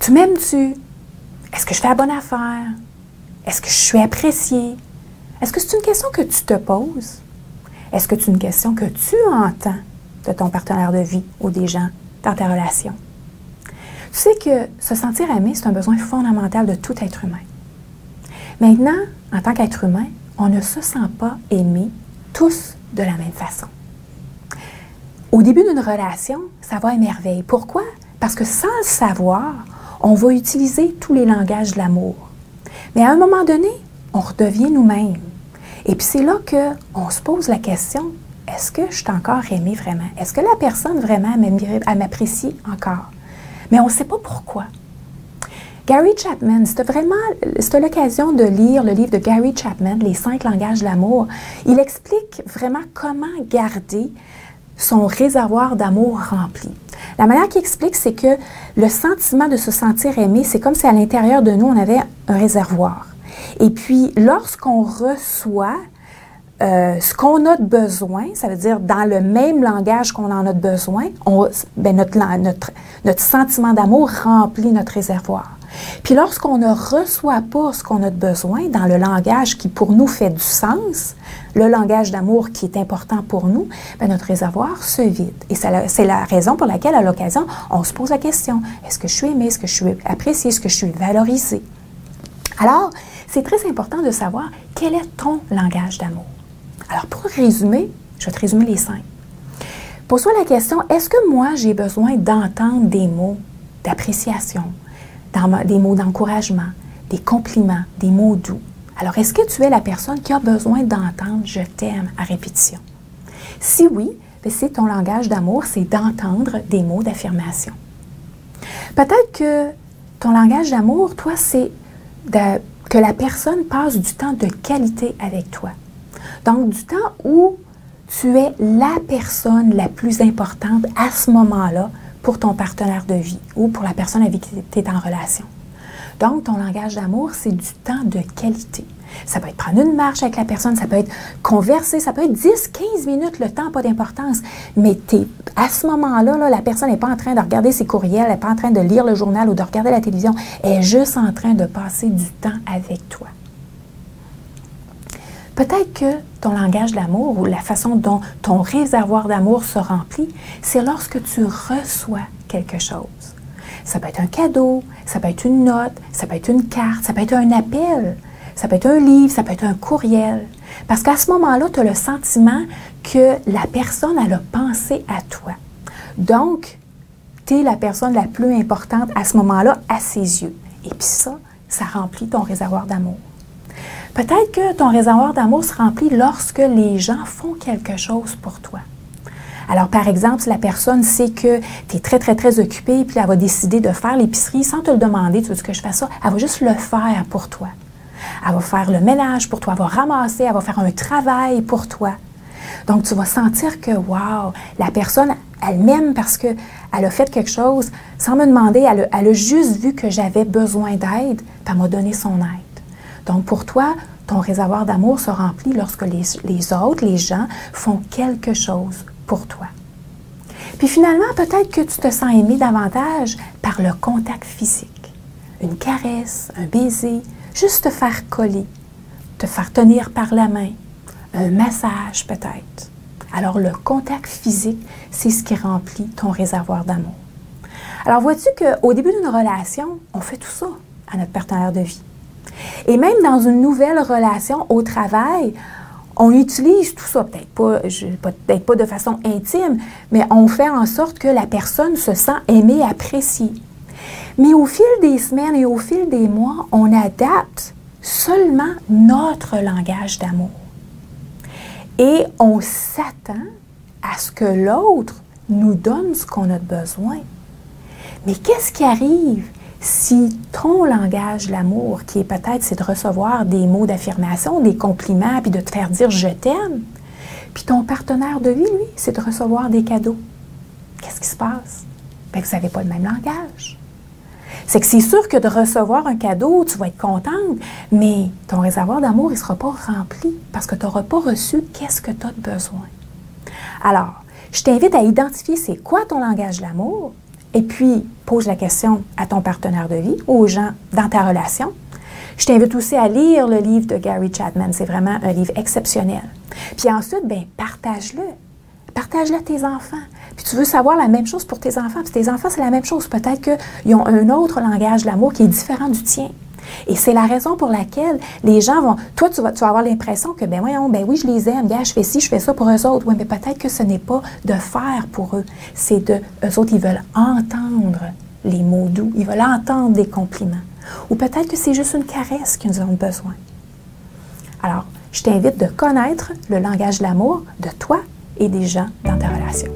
Tu m'aimes-tu? Est-ce que je fais la bonne affaire? Est-ce que je suis appréciée? Est-ce que c'est une question que tu te poses? Est-ce que c'est une question que tu entends de ton partenaire de vie ou des gens dans ta relation? Tu sais que se sentir aimé, c'est un besoin fondamental de tout être humain. Maintenant, en tant qu'être humain, on ne se sent pas aimé tous de la même façon. Au début d'une relation, ça va à merveille. Pourquoi? Parce que sans le savoir, on va utiliser tous les langages de l'amour. Mais à un moment donné, on redevient nous-mêmes. Et puis c'est là qu'on se pose la question, est-ce que je suis encore aimée vraiment? Est-ce que la personne vraiment m'apprécie encore? Mais on ne sait pas pourquoi. Gary Chapman, c'était l'occasion de lire le livre de Gary Chapman, Les 5 langages de l'amour. Il explique vraiment comment garder son réservoir d'amour rempli. La manière qu'il explique, c'est que le sentiment de se sentir aimé, c'est comme si à l'intérieur de nous, on avait un réservoir. Et puis, lorsqu'on reçoit ce qu'on a de besoin, ça veut dire dans le même langage qu'on en a de besoin, notre sentiment d'amour remplit notre réservoir. Puis lorsqu'on ne reçoit pas ce qu'on a de besoin dans le langage qui pour nous fait du sens, le langage d'amour qui est important pour nous, bien, notre réservoir se vide. Et c'est la raison pour laquelle, à l'occasion, on se pose la question, est-ce que je suis aimée, est-ce que je suis appréciée, est-ce que je suis valorisée? Alors, c'est très important de savoir quel est ton langage d'amour. Alors, pour résumer, je vais te résumer les 5. Pose-toi la question, est-ce que moi, j'ai besoin d'entendre des mots d'appréciation, des mots d'encouragement, des compliments, des mots doux? Alors, est-ce que tu es la personne qui a besoin d'entendre « je t'aime » à répétition? Si oui, c'est ton langage d'amour, c'est d'entendre des mots d'affirmation. Peut-être que ton langage d'amour, toi, c'est que la personne passe du temps de qualité avec toi. Donc, du temps où tu es la personne la plus importante à ce moment-là pour ton partenaire de vie ou pour la personne avec qui tu es en relation. Donc, ton langage d'amour, c'est du temps de qualité. Ça peut être prendre une marche avec la personne, ça peut être converser, ça peut être 10-15 minutes, le temps n'a pas d'importance. Mais à ce moment-là, la personne n'est pas en train de regarder ses courriels, elle n'est pas en train de lire le journal ou de regarder la télévision, elle est juste en train de passer du temps avec toi. Peut-être que ton langage d'amour ou la façon dont ton réservoir d'amour se remplit, c'est lorsque tu reçois quelque chose. Ça peut être un cadeau, ça peut être une note, ça peut être une carte, ça peut être un appel, ça peut être un livre, ça peut être un courriel. Parce qu'à ce moment-là, tu as le sentiment que la personne, elle a pensé à toi. Donc, tu es la personne la plus importante à ce moment-là à ses yeux. Et puis ça remplit ton réservoir d'amour. Peut-être que ton réservoir d'amour se remplit lorsque les gens font quelque chose pour toi. Alors, par exemple, si la personne sait que tu es très, très, très occupé, puis elle va décider de faire l'épicerie sans te le demander, tu veux que je fasse ça, elle va juste le faire pour toi. Elle va faire le ménage pour toi, elle va ramasser, elle va faire un travail pour toi. Donc, tu vas sentir que, wow, la personne, elle m'aime parce qu'elle a fait quelque chose sans me demander, elle a juste vu que j'avais besoin d'aide, puis elle m'a donné son aide. Donc, pour toi, ton réservoir d'amour se remplit lorsque les autres, les gens, font quelque chose pour toi. Puis finalement, peut-être que tu te sens aimé davantage par le contact physique. Une caresse, un baiser, juste te faire coller, te faire tenir par la main, un massage peut-être. Alors, le contact physique, c'est ce qui remplit ton réservoir d'amour. Alors, vois-tu qu'au début d'une relation, on fait tout ça à notre partenaire de vie. Et même dans une nouvelle relation au travail, on utilise tout ça, peut-être pas de façon intime, mais on fait en sorte que la personne se sent aimée, appréciée. Mais au fil des semaines et au fil des mois, on adapte seulement notre langage d'amour. Et on s'attend à ce que l'autre nous donne ce qu'on a besoin. Mais qu'est-ce qui arrive si ton langage de l'amour, qui est peut-être, c'est de recevoir des mots d'affirmation, des compliments, puis de te faire dire « je t'aime », puis ton partenaire de vie, lui, c'est de recevoir des cadeaux. Qu'est-ce qui se passe? Bien, vous n'avez pas le même langage. C'est que c'est sûr que de recevoir un cadeau, tu vas être contente, mais ton réservoir d'amour, il ne sera pas rempli parce que tu n'auras pas reçu qu'est-ce que tu as de besoin. Alors, je t'invite à identifier c'est quoi ton langage de l'amour, et puis pose la question à ton partenaire de vie, aux gens dans ta relation. Je t'invite aussi à lire le livre de Gary Chapman. C'est vraiment un livre exceptionnel. Puis ensuite, bien, partage-le. Partage-le à tes enfants. Puis tu veux savoir la même chose pour tes enfants. Puis tes enfants, c'est la même chose. Peut-être qu'ils ont un autre langage de l'amour qui est différent du tien. Et c'est la raison pour laquelle les gens vont... Toi, tu vas avoir l'impression que, ben voyons, ben oui, je les aime. Bien, je fais ci, je fais ça pour eux autres. Oui, mais peut-être que ce n'est pas de faire pour eux. C'est eux autres, ils veulent entendre les mots doux. Ils veulent entendre des compliments. Ou peut-être que c'est juste une caresse qu'ils ont besoin. Alors, je t'invite de connaître le langage de l'amour de toi et des gens dans ta relation.